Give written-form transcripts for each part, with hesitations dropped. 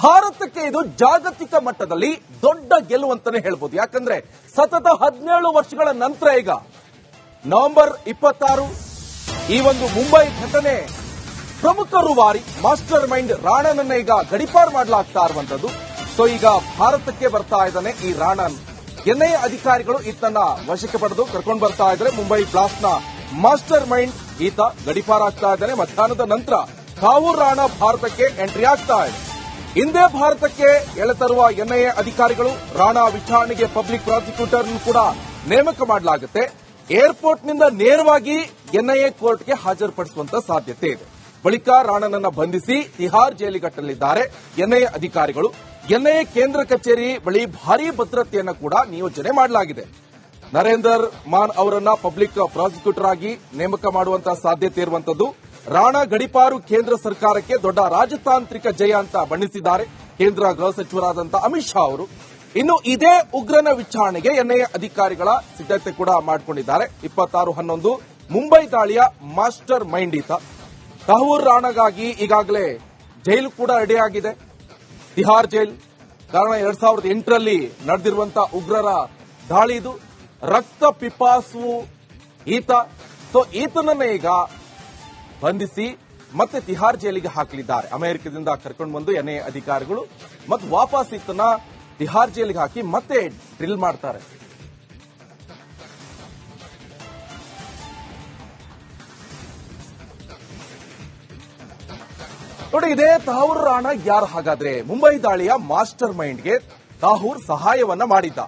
ಭಾರತಕ್ಕೆ ಇದು ಜಾಗತಿಕ ಮಟ್ಟದಲ್ಲಿ ದೊಡ್ಡ ಗೆಲುವು ಅಂತಾನೆ ಹೇಳ್ಬೋದು. ಯಾಕಂದ್ರೆ ಸತತ 17 ವರ್ಷಗಳ ನಂತರ ಈಗ ನವೆಂಬರ್ 26 ಈ ಒಂದು ಮುಂಬೈ ಘಟನೆ ಪ್ರಮುಖ ರೂವಾರಿ ಮಾಸ್ಟರ್ ಮೈಂಡ್ ರಾಣನನ್ನ ಈಗ ಗಡಿಪಾರು ಮಾಡಲಾಗ್ತಾ ಇರುವಂತದ್ದು. ಸೊ ಈಗ ಭಾರತಕ್ಕೆ ಬರ್ತಾ ಇದ್ದಾನೆ ಈ ರಾಣನ್. ಎನ್ಐಎ ಅಧಿಕಾರಿಗಳು ಈತನ ವಶಕ್ಕೆ ಪಡೆದು ಕರ್ಕೊಂಡು ಬರ್ತಾ ಇದ್ದಾರೆ. ಮುಂಬೈ ಬ್ಲಾಸ್ಟ್ ನ ಮಾಸ್ಟರ್ ಮೈಂಡ್ ಈತ ಗಡಿಪಾರಾಗ್ತಾ ಇದ್ದಾನೆ. ಮಧ್ಯಾಹ್ನದ ನಂತರ ತಾವೂರ್ ರಾಣಾ ಭಾರತಕ್ಕೆ ಎಂಟ್ರಿ ಆಗ್ತಾ ಇದೆ. ಹಿಂದೆ ಭಾರತಕ್ಕೆ ಎಳೆತರುವ ಎನ್ಐಎ ಅಧಿಕಾರಿಗಳು ರಾಣಾ ವಿಚಾರಣೆಗೆ ಪಬ್ಲಿಕ್ ಪ್ರಾಸಿಕ್ಯೂಟರ್ ಕೂಡ ನೇಮಕ ಮಾಡಲಾಗುತ್ತೆ. ಏರ್ಪೋರ್ಟ್ ನಿಂದ ನೇರವಾಗಿ ಎನ್ಐಎ ಕೋರ್ಟ್ಗೆ ಹಾಜರುಪಡಿಸುವಂತ ಸಾಧ್ಯತೆ ಇದೆ. ಬಳಿಕ ರಾಣನನ್ನ ಬಂಧಿಸಿ ತಿಹಾರ್ ಜೈಲಿಗಟ್ಟಲಿದ್ದಾರೆ ಎನ್ಐಎ ಅಧಿಕಾರಿಗಳು. ಎನ್ಐಎ ಕೇಂದ್ರ ಕಚೇರಿ ಬಳಿ ಭಾರೀ ಭದ್ರತೆಯನ್ನು ಕೂಡ ನಿಯೋಜನೆ ಮಾಡಲಾಗಿದೆ. ನರೇಂದರ್ ಮಾನ್ ಅವರನ್ನ ಪಬ್ಲಿಕ್ ಪ್ರಾಸಿಕ್ಯೂಟರ್ ಆಗಿ ನೇಮಕ ಮಾಡುವಂತಹ ಸಾಧ್ಯತೆ ಇರುವಂತದ್ದು. ರಾಣಾ ಗಡಿಪಾರು ಕೇಂದ್ರ ಸರ್ಕಾರಕ್ಕೆ ದೊಡ್ಡ ರಾಜತಾಂತ್ರಿಕ ಜಯ ಅಂತ ಬಣ್ಣಿಸಿದ್ದಾರೆ ಕೇಂದ್ರ ಗೃಹ ಸಚಿವರಾದಂತಹ ಅಮಿತ್ ಶಾ ಅವರು. ಇನ್ನು ಇದೇ ಉಗ್ರನ ವಿಚಾರಣೆಗೆ ಎನ್ಐಎ ಅಧಿಕಾರಿಗಳ ಸಿದ್ಧತೆ ಕೂಡ ಮಾಡಿಕೊಂಡಿದ್ದಾರೆ. 26/11 ಮುಂಬೈ ದಾಳಿಯ ಮಾಸ್ಟರ್ ಮೈಂಡ್ ಈತ. ತಾವೂರ್ ರಾಣಾಗಾಗಿ ಈಗಾಗಲೇ ಜೈಲು ಕೂಡ ರೆಡಿಯಾಗಿದೆ, ತಿಹಾರ್ ಜೈಲ್. ಕಾರಣ 2008ರಲ್ಲಿ ನಡೆದಿರುವಂತಹ ಉಗ್ರರ ದಾಳಿ ಇದು. ರಕ್ತ ಪಿಪಾಸು ಈತ. ಸೊ ಈತನನ್ನ ಈಗ ಬಂಧಿಸಿ ಮತ್ತೆ ತಿಹಾರ್ ಜೈಲಿಗೆ ಹಾಕಲಿದ್ದಾರೆ. ಅಮೆರಿಕದಿಂದ ಕರ್ಕೊಂಡು ಬಂದು ಎನ್ಐಎ ಅಧಿಕಾರಿಗಳು ಮತ್ತು ವಾಪಸ್ ಈತನ ತಿಹಾರ್ ಜೈಲಿಗೆ ಹಾಕಿ ಮತ್ತೆ ಡ್ರಿಲ್ ಮಾಡ್ತಾರೆ. ನೋಡಿ, ಇದೇ ತಾವೂರ್ ರಾಣಾ ಯಾರು ಹಾಗಾದ್ರೆ? ಮುಂಬೈ ದಾಳಿಯ ಮಾಸ್ಟರ್ ಮೈಂಡ್ಗೆ ತಾವೂರ್ ಸಹಾಯವನ್ನ ಮಾಡಿದ್ದ.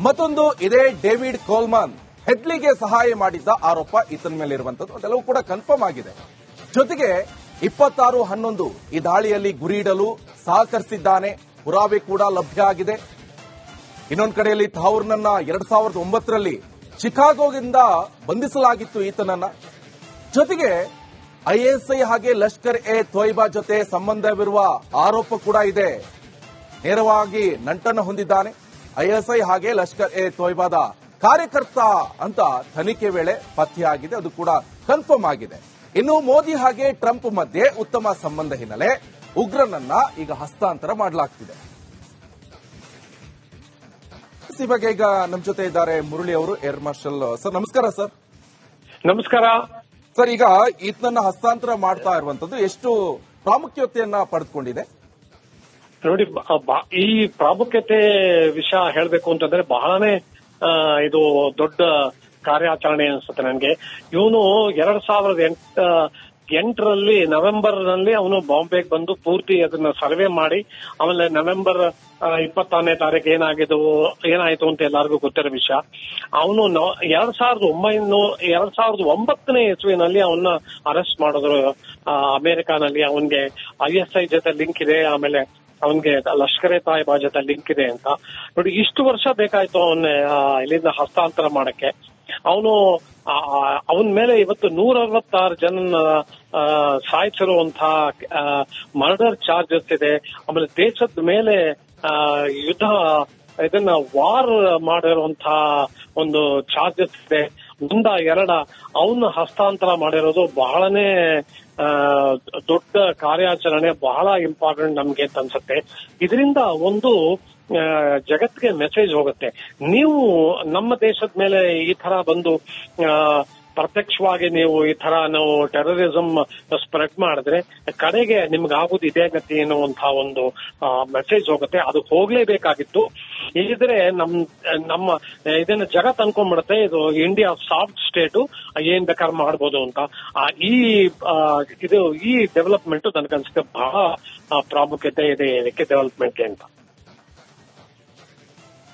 ಮತ್ತೊಂದು ಇದೇ ಡೇವಿಡ್ ಕೋಲ್ಮನ್ ಹೆಡ್ಲಿಗೆ ಸಹಾಯ ಮಾಡಿದ್ದ ಆರೋಪ ಈತನ ಮೇಲೆ ಇರುವಂತದ್ದು. ಅದೆಲ್ಲವೂ ಕೂಡ ಕನ್ಫರ್ಮ್ ಆಗಿದೆ. ಜೊತೆಗೆ 26/11 ಈ ದಾಳಿಯಲ್ಲಿ ಗುರಿಯಿಡಲು ಸಹಕರಿಸಿದ್ದಾನೆ, ಪುರಾವೆ ಕೂಡ ಲಭ್ಯ ಆಗಿದೆ. ಇನ್ನೊಂದು ಕಡೆಯಲ್ಲಿ ತಾವೂರ್ನನ್ನ 2009ರಲ್ಲಿ ಶಿಕಾಗೋದಿಂದ ಬಂಧಿಸಲಾಗಿತ್ತು ಈತನನ್ನ. ಜೊತೆಗೆ ಐಎಸ್ಐ ಹಾಗೆ ಲಷ್ಕರ್ ಎ ತೊಯ್ಬಾ ಜೊತೆ ಸಂಬಂಧವಿರುವ ಆರೋಪ ಕೂಡ ಇದೆ. ನೇರವಾಗಿ ನಂಟನ್ನು ಹೊಂದಿದ್ದಾನೆ. ಐಎಸ್ಐ ಹಾಗೆ ಲಷ್ಕರ್ ಎ ತೊಯ್ಬಾದ ಕಾರ್ಯಕರ್ತ ಅಂತ ತನಿಖೆ ವೇಳೆ ಪತ್ತೆಯಾಗಿದೆ. ಅದು ಕೂಡ ಕನ್ಫರ್ಮ್ ಆಗಿದೆ. ಇನ್ನು ಮೋದಿ ಹಾಗೆ ಟ್ರಂಪ್ ಮಧ್ಯೆ ಉತ್ತಮ ಸಂಬಂಧ ಹಿನ್ನೆಲೆ ಉಗ್ರನನ್ನ ಈಗ ಹಸ್ತಾಂತರ ಮಾಡಲಾಗ್ತಿದೆ. ಈ ಬಗ್ಗೆ ಈಗ ನಮ್ಮ ಜೊತೆ ಇದ್ದಾರೆ ಮುರಳಿ ಅವರು, ಏರ್ ಮಾರ್ಷಲ್. ಸರ್ ನಮಸ್ಕಾರ. ಸರ್ ನಮಸ್ಕಾರ ಸರ್. ಈಗ ಈತನನ್ನ ಹಸ್ತಾಂತರ ಮಾಡ್ತಾ ಇರುವಂತದ್ದು ಎಷ್ಟು ಪ್ರಾಮುಖ್ಯತೆಯನ್ನ ಪಡೆದುಕೊಂಡಿದೆ? ನೋಡಿ, ಈ ಪ್ರಾಮುಖ್ಯತೆ ವಿಷಯ ಹೇಳಬೇಕು ಅಂತಂದ್ರೆ ಬಹಳನೇ ಇದು ದೊಡ್ಡ ಕಾರ್ಯಾಚರಣೆ ಅನ್ಸುತ್ತೆ ನನಗೆ. ಇವನು 2008ರಲ್ಲಿ ನವೆಂಬರ್ ನಲ್ಲಿ ಅವನು ಬಾಂಬೆಗೆ ಬಂದು ಪೂರ್ತಿ ಅದನ್ನ ಸರ್ವೆ ಮಾಡಿ ಆಮೇಲೆ ನವೆಂಬರ್ 26ನೇ ತಾರೀಕು ಏನಾಯ್ತು ಅಂತ ಎಲ್ಲರಿಗೂ ಗೊತ್ತಿರೋ ವಿಷಯ. ಅವನು 2009ನೇ ಇಸ್ವಿನಲ್ಲಿ ಅವನ್ನ ಅರೆಸ್ಟ್ ಮಾಡಿದ್ರು ಅಮೆರಿಕಾನಲ್ಲಿ. ಅವನ್ಗೆ ಐಎಸ್ಐ ಜೊತೆ ಲಿಂಕ್ ಇದೆ, ಆಮೇಲೆ ಅವನ್ಗೆ ಲಷ್ಕರ್ ಎ ತಾಯ್ಬಾ ಜೊತೆ ಲಿಂಕ್ ಇದೆ ಅಂತ. ನೋಡಿ, ಇಷ್ಟು ವರ್ಷ ಬೇಕಾಯ್ತು ಅವನ್ನ ಇಲ್ಲಿಂದ ಹಸ್ತಾಂತರ ಮಾಡಕ್ಕೆ. ಅವನ ಮೇಲೆ ಇವತ್ತು 166 ಜನ ಸಾಯಿಸಿರುವಂತಹ ಮರ್ಡರ್ ಚಾರ್ಜಸ್ ಇದೆ. ಆಮೇಲೆ ದೇಶದ ಮೇಲೆ ಯುದ್ಧ ಇದನ್ನ ವಾರ್ ಮಾಡಿರುವಂತಹ ಒಂದು ಚಾರ್ಜಸ್ ಇದೆ. ಅವನ್ನ ಹಸ್ತಾಂತರ ಮಾಡಿರೋದು ಬಹಳನೇ ದೊಡ್ಡ ಕಾರ್ಯಾಚರಣೆ, ಬಹಳ ಇಂಪಾರ್ಟೆಂಟ್ ನಮ್ಗೆ ಅಂತ ಅನ್ಸುತ್ತೆ. ಇದರಿಂದ ಒಂದು ಜಗತ್ತಿಗೆ ಮೆಸೇಜ್ ಹೋಗುತ್ತೆ. ನೀವು ನಮ್ಮ ದೇಶದ ಮೇಲೆ ಈ ತರ ಬಂದು ಪ್ರತ್ಯಕ್ಷವಾಗಿ ನೀವು ಈ ತರ ನಾವು ಟೆರರಿಸಂ ಸ್ಪ್ರೆಡ್ ಮಾಡಿದ್ರೆ ಕಡೆಗೆ ನಿಮ್ಗೆ ಆಗುದು ಇದೇ ಗತಿ ಎನ್ನುವಂತಹ ಒಂದು ಮೆಸೇಜ್ ಹೋಗುತ್ತೆ. ಅದು ಹೋಗ್ಲೇಬೇಕಾಗಿತ್ತು. ಇದ್ರೆ ನಮ್ಮ ಇದನ್ನ ಜಗತ್ ಅನ್ಕೊಂಡ್ಬಿಡುತ್ತೆ ಇದು ಇಂಡಿಯಾ ಸಾಫ್ಟ್ ಸ್ಟೇಟು, ಏನ್ ಬೇಕಾದ್ರೆ ಮಾಡ್ಬೋದು ಅಂತ. ಈ ಡೆವಲಪ್ಮೆಂಟ್ ನನಗನ್ಸುತ್ತೆ ಬಹಳ ಪ್ರಾಮುಖ್ಯತೆ ಇದೆ ಇದಕ್ಕೆ ಡೆವಲಪ್ಮೆಂಟ್ಗೆ ಅಂತ.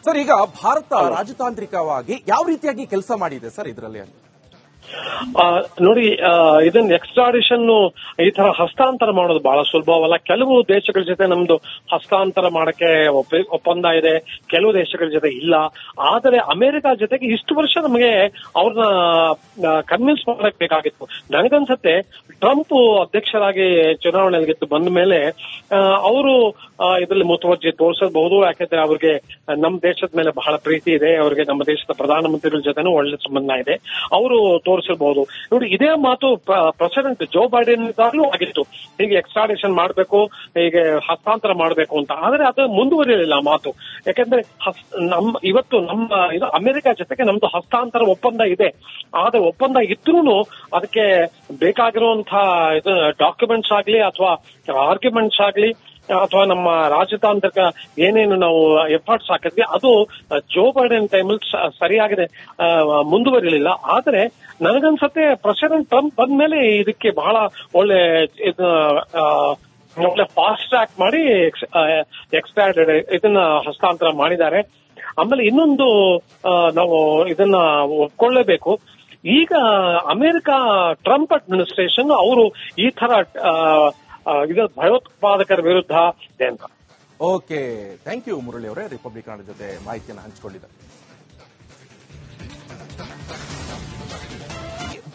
ಸರ್, ಈಗ ಭಾರತ ರಾಜತಾಂತ್ರಿಕವಾಗಿ ಯಾವ ರೀತಿಯಾಗಿ ಕೆಲಸ ಮಾಡಿದೆ ಸರ್ ಇದರಲ್ಲಿ? ನೋಡಿ, ಇದನ್ನ ಎಕ್ಸ್ಟ್ರಾಡಿಷನ್ ಈ ತರ ಹಸ್ತಾಂತರ ಮಾಡೋದು ಬಹಳ ಸುಲಭವಲ್ಲ. ಕೆಲವು ದೇಶಗಳ ಜೊತೆ ನಮ್ದು ಹಸ್ತಾಂತರ ಮಾಡಕ್ಕೆ ಒಪ್ಪಂದ ಇದೆ, ಕೆಲವು ದೇಶಗಳ ಜೊತೆ ಇಲ್ಲ. ಆದರೆ ಅಮೆರಿಕ ಜೊತೆಗೆ ಇಷ್ಟು ವರ್ಷ ನಮಗೆ ಅವ್ರನ್ನ ಕನ್ವಿನ್ಸ್ ಮಾಡಕ್ ಬೇಕಾಗಿತ್ತು. ನನಗನ್ಸತ್ತೆ ಟ್ರಂಪ್ ಅಧ್ಯಕ್ಷರಾಗಿ ಚುನಾವಣೆಗೆ ಗೆದ್ದು ಬಂದ ಮೇಲೆ ಅವರು ಇದರಲ್ಲಿ ಮುತುವರ್ಜಿ ತೋರಿಸಬಹುದು. ಯಾಕೆಂದ್ರೆ ಅವ್ರಿಗೆ ನಮ್ಮ ದೇಶದ ಮೇಲೆ ಬಹಳ ಪ್ರೀತಿ ಇದೆ, ಅವ್ರಿಗೆ ನಮ್ಮ ದೇಶದ ಪ್ರಧಾನಮಂತ್ರಿಗಳ ಜೊತೆನೂ ಒಳ್ಳೆ ಸಂಬಂಧ ಇದೆ. ಅವರು ತೋರಿಸಿರ್ಬಹುದು. ನೋಡಿ, ಇದೇ ಮಾತು ಪ್ರೆಸಿಡೆಂಟ್ ಜೋ ಬೈಡೆನ್ ಇದ್ದಾಗಲೂ ಆಗಿತ್ತು, ಹೀಗೆ ಎಕ್ಸ್ಟ್ರಾಡಿಷನ್ ಮಾಡಬೇಕು, ಹೀಗೆ ಹಸ್ತಾಂತರ ಮಾಡಬೇಕು ಅಂತ. ಆದ್ರೆ ಅದು ಮುಂದುವರಿಯಲಿಲ್ಲ ಮಾತು. ಯಾಕಂದ್ರೆ ಇವತ್ತು ಇದು ಅಮೆರಿಕ ಜೊತೆಗೆ ನಮ್ದು ಹಸ್ತಾಂತರ ಒಪ್ಪಂದ ಇದೆ. ಆದ್ರೆ ಒಪ್ಪಂದ ಇದ್ರೂ ಅದಕ್ಕೆ ಬೇಕಾಗಿರುವಂತಹ ಡಾಕ್ಯುಮೆಂಟ್ಸ್ ಆಗ್ಲಿ ಅಥವಾ ಆರ್ಗ್ಯುಮೆಂಟ್ಸ್ ಆಗ್ಲಿ ಅಥವಾ ನಮ್ಮ ರಾಜತಾಂತ್ರಿಕ ಏನೇನು ನಾವು ಎಫರ್ಟ್ಸ್ ಹಾಕಿದ್ವಿ ಅದು ಜೋ ಬೈಡೆನ್ ಟೈಮಲ್ಲಿ ಸರಿಯಾಗಿದೆ ಮುಂದುವರಿಲಿಲ್ಲ. ಆದ್ರೆ ನನಗನ್ಸತ್ತೆ ಪ್ರೆಸಿಡೆಂಟ್ ಟ್ರಂಪ್ ಬಂದ್ಮೇಲೆ ಇದಕ್ಕೆ ಬಹಳ ಒಳ್ಳೆ ಫಾಸ್ಟ್ ಟ್ರ್ಯಾಕ್ ಮಾಡಿ ಎಕ್ಸ್ಟ್ರಾಡೆಡ್ ಇದನ್ನ ಹಸ್ತಾಂತರ ಮಾಡಿದ್ದಾರೆ. ಆಮೇಲೆ ಇನ್ನೊಂದು ನಾವು ಇದನ್ನ ಒಪ್ಕೊಳ್ಳೇಬೇಕು, ಈಗ ಅಮೆರಿಕ ಟ್ರಂಪ್ ಅಡ್ಮಿನಿಸ್ಟ್ರೇಷನ್ ಅವರು ಈ ತರ ಇದು ಭಯೋತ್ಪಾದಕರ ವಿರುದ್ಧ ಇದೆ ಅಂತ. ಓಕೆ, ಥ್ಯಾಂಕ್ ಯು ಮುರಳಿ ಅವರೇ, ರಿಪಬ್ಲಿಕ್ ಕನ್ನಡ ಜೊತೆ ಮಾಹಿತಿಯನ್ನು ಹಂಚಿಕೊಂಡಿದ್ದಾರೆ.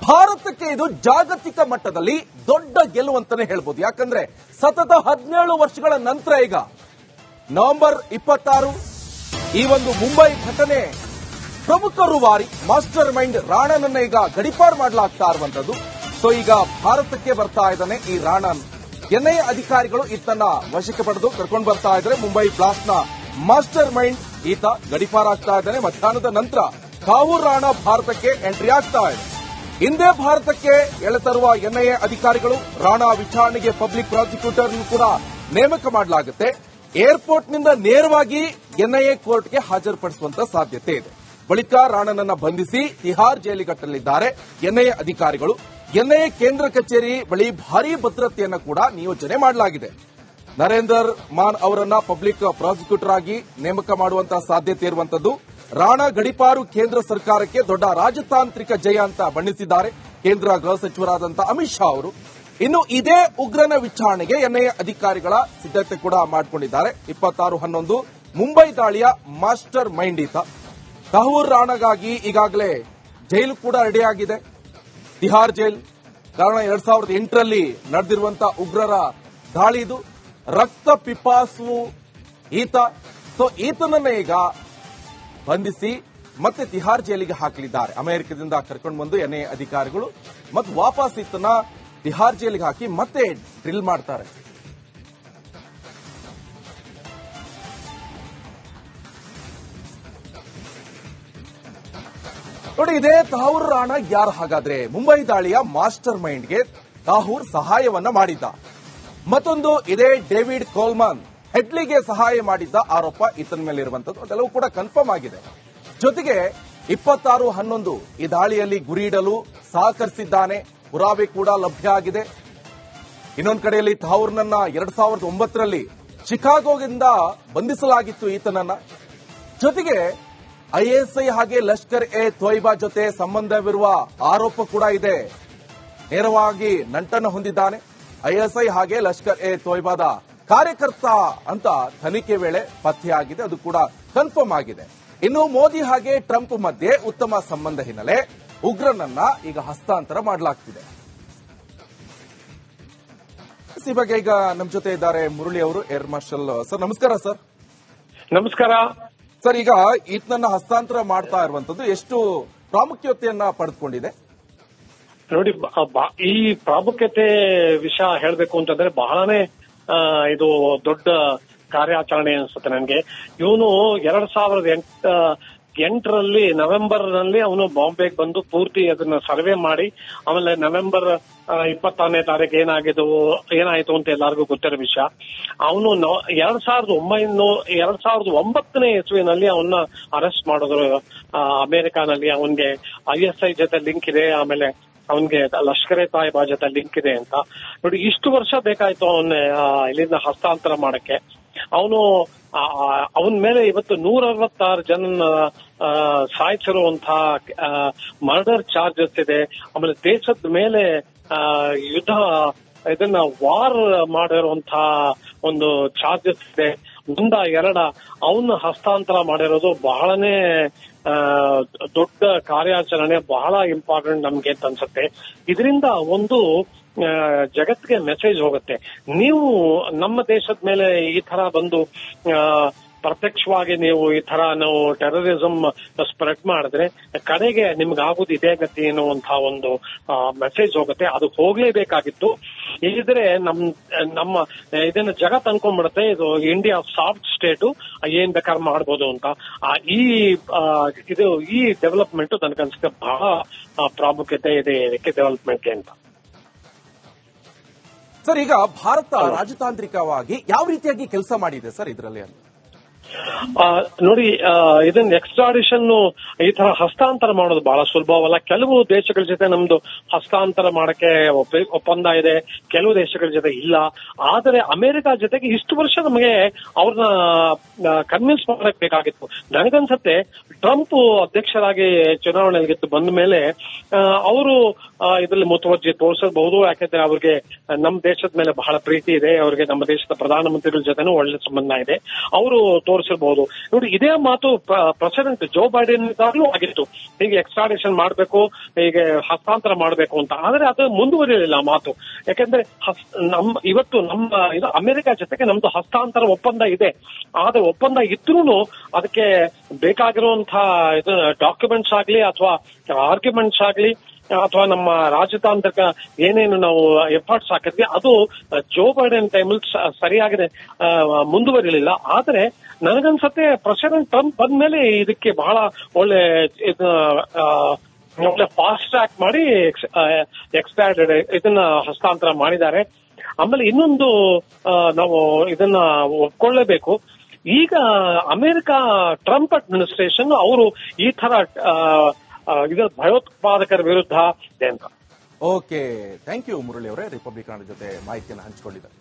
ಭಾರತಕ್ಕೆ ಇದು ಜಾಗತಿಕ ಮಟ್ಟದಲ್ಲಿ ದೊಡ್ಡ ಗೆಲುವಂತಾನೆ ಹೇಳ್ಬೋದು. ಯಾಕಂದ್ರೆ ಸತತ 17 ವರ್ಷಗಳ ನಂತರ ಈಗ ನವೆಂಬರ್ 26 ಈ ಒಂದು ಮುಂಬೈ ಘಟನೆ ಪ್ರಮುಖ ರೂವಾರಿ ಮಾಸ್ಟರ್ ಮೈಂಡ್ ರಾಣನನ್ನ ಈಗ ಗಡಿಪಾರು ಮಾಡಲಾಗ್ತಾ ಇರುವಂತದ್ದು. ಸೊ ಈಗ ಭಾರತಕ್ಕೆ ಬರ್ತಾ ಇದ್ದಾನೆ ಈ ರಾಣನ್. ಎನ್ಐಎ ಅಧಿಕಾರಿಗಳು ಈತನ ವಶಕ್ಕೆ ಪಡೆದು ಕರ್ಕೊಂಡು ಬರ್ತಾ ಇದ್ದಾರೆ. ಮುಂಬೈ ಬ್ಲಾಸ್ಟ್ ನ ಮಾಸ್ಟರ್ ಮೈಂಡ್ ಈತ ಗಡಿಪಾರಾಗ್ತಾ ಇದ್ದಾನೆ. ಮಧ್ಯಾಹ್ನದ ನಂತರ ಕಾವೂರ್ ರಾಣಾ ಭಾರತಕ್ಕೆ ಎಂಟ್ರಿ ಆಗ್ತಾ ಇದೆ. ಹಿಂದೆ ಭಾರತಕ್ಕೆ ಎಳೆತರುವ ಎನ್ಐಎ ಅಧಿಕಾರಿಗಳು ರಾಣಾ ವಿಚಾರಣೆಗೆ ಪಬ್ಲಿಕ್ ಪ್ರಾಸಿಕ್ಯೂಟರ್ ಕೂಡ ನೇಮಕ ಮಾಡಲಾಗುತ್ತೆ. ಏರ್ಪೋರ್ಟ್ನಿಂದ ನೇರವಾಗಿ ಎನ್ಐಎ ಕೋರ್ಟ್ಗೆ ಹಾಜರುಪಡಿಸುವಂತ ಸಾಧ್ಯತೆ ಇದೆ. ಬಳಿಕ ರಾಣನನ್ನ ಬಂಧಿಸಿ ತಿಹಾರ್ ಜೈಲಿಗಟ್ಟಲಿದ್ದಾರೆ ಎನ್ಐಎ ಅಧಿಕಾರಿಗಳು. ಎನ್ಐಎ ಕೇಂದ್ರ ಕಚೇರಿ ಬಳಿ ಭಾರೀ ಭದ್ರತೆಯನ್ನು ಕೂಡ ನಿಯೋಜನೆ ಮಾಡಲಾಗಿದೆ. ನರೇಂದರ್ ಮಾನ್ ಅವರನ್ನ ಪಬ್ಲಿಕ್ ಪ್ರಾಸಿಕ್ಯೂಟರ್ ಆಗಿ ನೇಮಕ ಮಾಡುವಂತಹ ಸಾಧ್ಯತೆ ಇರುವಂತದ್ದು. ರಾಣಾ ಗಡಿಪಾರು ಕೇಂದ್ರ ಸರ್ಕಾರಕ್ಕೆ ದೊಡ್ಡ ರಾಜತಾಂತ್ರಿಕ ಜಯ ಅಂತ ಬಣ್ಣಿಸಿದ್ದಾರೆ ಕೇಂದ್ರ ಗೃಹ ಸಚಿವರಾದಂತಹ ಅಮಿತ್ ಶಾ ಅವರು. ಇನ್ನು ಇದೇ ಉಗ್ರನ ವಿಚಾರಣೆಗೆ ಎನ್ಐಎ ಅಧಿಕಾರಿಗಳ ಸಿದ್ಧತೆ ಕೂಡ ಮಾಡಿಕೊಂಡಿದ್ದಾರೆ. 26/11 ಮುಂಬೈ ದಾಳಿಯ ಮಾಸ್ಟರ್ ಮೈಂಡ್ ಈತ. ಕಾವೂರ್ ರಾಣಾಗಾಗಿ ಈಗಾಗಲೇ ಜೈಲು ಕೂಡ ರೆಡಿಯಾಗಿದೆ, ತಿಹಾರ್ ಜೈಲ್. ಕಾರಣ 2008ರಲ್ಲಿ ನಡೆದಿರುವಂತಹ ಉಗ್ರರ ದಾಳಿ ಇದು. ರಕ್ತ ಪಿಪಾಸು ಈತ. ಸೊ ಈತನನ್ನ ಈಗ ಬಂಧಿಸಿ ಮತ್ತೆ ತಿಹಾರ್ ಜೈಲಿಗೆ ಹಾಕಲಿದ್ದಾರೆ. ಅಮೆರಿಕದಿಂದ ಕರ್ಕೊಂಡು ಬಂದು ಎನ್ಐಎ ಅಧಿಕಾರಿಗಳು ಮತ್ತು ವಾಪಸ್ ಈತನ ತಿಹಾರ್ ಜೈಲಿಗೆ ಹಾಕಿ ಮತ್ತೆ ಡ್ರಿಲ್ ಮಾಡ್ತಾರೆ. ನೋಡಿ, ಇದೇ ತಾವೂರ್ ರಾಣಾ ಯಾರು ಹಾಗಾದ್ರೆ? ಮುಂಬೈ ದಾಳಿಯ ಮಾಸ್ಟರ್ ಮೈಂಡ್ಗೆ ತಾಹೂರ್ ಸಹಾಯವನ್ನ ಮಾಡಿದ್ದ. ಮತ್ತೊಂದು ಇದೇ ಡೇವಿಡ್ ಕೋಲ್ಮನ್ ಹೆಡ್ಲಿಗೆ ಸಹಾಯ ಮಾಡಿದ್ದ ಆರೋಪ ಈತನ ಮೇಲೆ ಇರುವಂತದ್ದು. ಅದೆಲ್ಲವೂ ಕೂಡ ಕನ್ಫರ್ಮ್ ಆಗಿದೆ. ಜೊತೆಗೆ 26/11 ಈ ದಾಳಿಯಲ್ಲಿ ಗುರಿಯಿಡಲು ಸಹಕರಿಸಿದ್ದಾನೆ, ಪುರಾವೆ ಕೂಡ ಲಭ್ಯ ಆಗಿದೆ. ಇನ್ನೊಂದು ಕಡೆಯಲ್ಲಿ ತಾವೂರ್ನನ್ನ 2009ರಲ್ಲಿ ಶಿಕಾಗೋದಿಂದ ಬಂಧಿಸಲಾಗಿತ್ತು ಈತನನ್ನ. ಜೊತೆಗೆ ಐಎಸ್ಐ ಹಾಗೆ ಲಷ್ಕರ್ ಎ ತೊಯ್ಬಾ ಜೊತೆ ಸಂಬಂಧವಿರುವ ಆರೋಪ ಕೂಡ ಇದೆ. ನೇರವಾಗಿ ನಂಟನ್ನು ಹೊಂದಿದ್ದಾನೆ. ಐಎಸ್ಐ ಹಾಗೆ ಲಷ್ಕರ್ ಎ ತೊಯ್ಬಾದ ಕಾರ್ಯಕರ್ತ ಅಂತ ತನಿಖೆ ವೇಳೆ ಪತ್ತೆಯಾಗಿದೆ. ಅದು ಕೂಡ ಕನ್ಫರ್ಮ್ ಆಗಿದೆ. ಇನ್ನು ಮೋದಿ ಹಾಗೆ ಟ್ರಂಪ್ ಮಧ್ಯೆ ಉತ್ತಮ ಸಂಬಂಧ ಹಿನ್ನೆಲೆ ಉಗ್ರನನ್ನ ಈಗ ಹಸ್ತಾಂತರ ಮಾಡಲಾಗ್ತಿದೆ. ಈ ಬಗ್ಗೆ ಈಗ ನಮ್ಮ ಜೊತೆ ಇದ್ದಾರೆ ಮುರಳಿ ಅವರು, ಏರ್ ಮಾರ್ಷಲ್. ಸರ್ ನಮಸ್ಕಾರ. ಸರ್ ನಮಸ್ಕಾರ. ಸರ್, ಈಗ ಈತನನ್ನ ಹಸ್ತಾಂತರ ಮಾಡ್ತಾ ಇರುವಂತದ್ದು ಎಷ್ಟು ಪ್ರಾಮುಖ್ಯತೆಯನ್ನ ಪಡೆದುಕೊಂಡಿದೆ? ನೋಡಿ, ಈ ಪ್ರಾಮುಖ್ಯತೆ ವಿಷಯ ಹೇಳಬೇಕು ಅಂತಂದ್ರೆ ಬಹಳನೇ ಇದು ದೊಡ್ಡ ಕಾರ್ಯಾಚರಣೆ ಅನ್ಸುತ್ತೆ ನನಗೆ. ಇವನು 2008ರಲ್ಲಿ ನವೆಂಬರ್ನಲ್ಲಿ ಅವನು ಬಾಂಬೆಗೆ ಬಂದು ಪೂರ್ತಿ ಅದನ್ನ ಸರ್ವೆ ಮಾಡಿ ಆಮೇಲೆ ನವೆಂಬರ್ 26ನೇ ತಾರೀಕು ಏನಾಯ್ತು ಅಂತ ಎಲ್ಲರಿಗೂ ಗೊತ್ತಿರೋ ವಿಷಯ. ಅವನು 2009ನೇ ಇಸ್ವಿನಲ್ಲಿ ಅವನ್ನ ಅರೆಸ್ಟ್ ಮಾಡಿದ್ರು ಅಮೆರಿಕಾನಲ್ಲಿ. ಅವನ್ಗೆ ISI ಜೊತೆ ಲಿಂಕ್ ಇದೆ, ಆಮೇಲೆ ಅವನ್ಗೆ ಲಷ್ಕರ್ ಎ ತೊಯ್ಬಾ ಜೊತೆ ಲಿಂಕ್ ಇದೆ ಅಂತ. ನೋಡಿ, ಇಷ್ಟು ವರ್ಷ ಬೇಕಾಯ್ತು ಅವನ್ನ ಇಲ್ಲಿಂದ ಹಸ್ತಾಂತರ ಮಾಡಕ್ಕೆ. ಅವನ ಮೇಲೆ ಇವತ್ತು 166 ಜನ ಸಾಯಿಸಿರುವಂತಹ ಮರ್ಡರ್ ಚಾರ್ಜಸ್ ಇದೆ. ಆಮೇಲೆ ದೇಶದ ಮೇಲೆ ಯುದ್ಧ ಇದನ್ನ ವಾರ್ ಮಾಡಿರುವಂತಹ ಒಂದು ಚಾರ್ಜಸ್ ಇದೆ. ಒಂದ ಎರಡ ಅವನ್ನ ಹಸ್ತಾಂತರ ಮಾಡಿರೋದು ಬಹಳನೇ ದೊಡ್ಡ ಕಾರ್ಯಾಚರಣೆ, ಬಹಳ ಇಂಪಾರ್ಟೆಂಟ್ ನಮ್ಗೆ ಅಂತ ಅನ್ಸುತ್ತೆ. ಇದರಿಂದ ಒಂದು ಜಗತ್ತಿಗೆ ಮೆಸೇಜ್ ಹೋಗುತ್ತೆ, ನೀವು ನಮ್ಮ ದೇಶದ ಮೇಲೆ ಈ ತರ ಬಂದು ಪ್ರತ್ಯಕ್ಷವಾಗಿ ನೀವು ಈ ತರ ನಾವು ಟೆರರಿಸಂ ಸ್ಪ್ರೆಡ್ ಮಾಡಿದ್ರೆ ಕಡೆಗೆ ನಿಮ್ಗಾಗುದು ಇದೇ ಗತಿ ಎನ್ನುವಂತಹ ಒಂದು ಮೆಸೇಜ್ ಹೋಗುತ್ತೆ. ಅದು ಹೋಗ್ಲೇಬೇಕಾಗಿತ್ತು. ಇದ್ರೆ ನಮ್ಮ ಇದನ್ನ ಜಗತ್ ಅನ್ಕೊಂಡ್ಬಿಡುತ್ತೆ ಇದು ಇಂಡಿಯಾ ಸಾಫ್ಟ್ ಸ್ಟೇಟ್, ಏನ್ ಬೇಕಾದ್ರೆ ಮಾಡ್ಬೋದು ಅಂತ. ಈ ಡೆವಲಪ್ಮೆಂಟ್ ನನಗನ್ಸುತ್ತೆ ಬಹಳ ಪ್ರಾಮುಖ್ಯತೆ ಇದೆ ಇದಕ್ಕೆ ಡೆವಲಪ್ಮೆಂಟ್ಗೆ ಅಂತ. ಸರ್, ಈಗ ಭಾರತ ರಾಜತಾಂತ್ರಿಕವಾಗಿ ಯಾವ ರೀತಿಯಾಗಿ ಕೆಲಸ ಮಾಡಿದೆ ಸರ್ ಇದರಲ್ಲಿ? ನೋಡಿ, ಇದನ್ನ ಎಕ್ಸ್ಟ್ರಾಡಿಷನ್ ಈ ತರ ಹಸ್ತಾಂತರ ಮಾಡೋದು ಬಹಳ ಸುಲಭವಲ್ಲ. ಕೆಲವು ದೇಶಗಳ ಜೊತೆ ನಮ್ದು ಹಸ್ತಾಂತರ ಮಾಡಕ್ಕೆ ಒಪ್ಪಂದ ಇದೆ, ಕೆಲವು ದೇಶಗಳ ಜೊತೆ ಇಲ್ಲ. ಆದರೆ ಅಮೆರಿಕ ಜೊತೆಗೆ ಇಷ್ಟು ವರ್ಷ ನಮಗೆ ಅವ್ರನ್ನ ಕನ್ವಿನ್ಸ್ ಮಾಡಕ್ ಬೇಕಾಗಿತ್ತು. ನನಗನ್ಸತ್ತೆ ಟ್ರಂಪ್ ಅಧ್ಯಕ್ಷರಾಗಿ ಚುನಾವಣೆಗೆ ಬಂದ ಮೇಲೆ ಅವರು ಇದರಲ್ಲಿ ಮುತುವರ್ಜಿ ತೋರಿಸಬಹುದು. ಯಾಕೆಂದ್ರೆ ಅವ್ರಿಗೆ ನಮ್ಮ ದೇಶದ ಮೇಲೆ ಬಹಳ ಪ್ರೀತಿ ಇದೆ, ಅವ್ರಿಗೆ ನಮ್ಮ ದೇಶದ ಪ್ರಧಾನಮಂತ್ರಿಗಳ ಜೊತೆನೂ ಒಳ್ಳೆ ಸಂಬಂಧ ಇದೆ, ಅವರು ತೋರಿಸಿರ್ಬಹುದು. ನೋಡಿ, ಇದೇ ಮಾತು ಪ್ರೆಸಿಡೆಂಟ್ ಜೋ ಬೈಡೆನ್ ಇದ್ದಾಗಲೂ ಆಗಿತ್ತು, ಹೀಗೆ ಎಕ್ಸ್ಟ್ರಾಡಿಷನ್ ಮಾಡಬೇಕು, ಹೀಗೆ ಹಸ್ತಾಂತರ ಮಾಡಬೇಕು ಅಂತ. ಆದ್ರೆ ಅದು ಮುಂದುವರಿಯಲಿಲ್ಲ ಮಾತು. ಯಾಕಂದ್ರೆ ಇವತ್ತು ನಮ್ಮ ಅಮೆರಿಕ ಜೊತೆಗೆ ನಮ್ದು ಹಸ್ತಾಂತರ ಒಪ್ಪಂದ ಇದೆ. ಆದ್ರೆ ಒಪ್ಪಂದ ಇದ್ರೂ ಅದಕ್ಕೆ ಬೇಕಾಗಿರುವಂತಹ ಡಾಕ್ಯುಮೆಂಟ್ಸ್ ಆಗ್ಲಿ ಅಥವಾ ಆರ್ಗ್ಯುಮೆಂಟ್ಸ್ ಆಗ್ಲಿ ಅಥವಾ ನಮ್ಮ ರಾಜತಾಂತ್ರಿಕ ಏನೇನು ನಾವು ಎಫರ್ಟ್ಸ್ ಹಾಕಿದ್ವಿ ಅದು ಜೋ ಬೈಡೆನ್ ಟೈಮಲ್ಲಿ ಸರಿಯಾಗಿ ಮುಂದುವರಿಲಿಲ್ಲ. ಆದ್ರೆ ನನಗನ್ಸತ್ತೆ ಪ್ರೆಸಿಡೆಂಟ್ ಟ್ರಂಪ್ ಬಂದ್ಮೇಲೆ ಇದಕ್ಕೆ ಬಹಳ ಒಳ್ಳೆ ಫಾಸ್ಟ್ ಟ್ರ್ಯಾಕ್ ಮಾಡಿ ಎಕ್ಸ್ಪೈರ್ಡ್ ಇದನ್ನ ಹಸ್ತಾಂತರ ಮಾಡಿದ್ದಾರೆ. ಆಮೇಲೆ ಇನ್ನೊಂದು ನಾವು ಇದನ್ನ ಒಪ್ಕೊಳ್ಳೇಬೇಕು. ಈಗ ಅಮೆರಿಕ ಟ್ರಂಪ್ ಅಡ್ಮಿನಿಸ್ಟ್ರೇಷನ್ ಅವರು ಈ ತರ ಇದು ಭಯೋತ್ಪಾದಕರ ವಿರುದ್ಧ ಇದೆ ಅಂತ. ಓಕೆ, ಥ್ಯಾಂಕ್ ಯು ಮುರಳಿ ಅವರೇ, ರಿಪಬ್ಲಿಕ್ ಕನ್ನಡ ಜೊತೆ ಮಾಹಿತಿಯನ್ನು ಹಂಚಿಕೊಂಡಿದ್ದಾರೆ.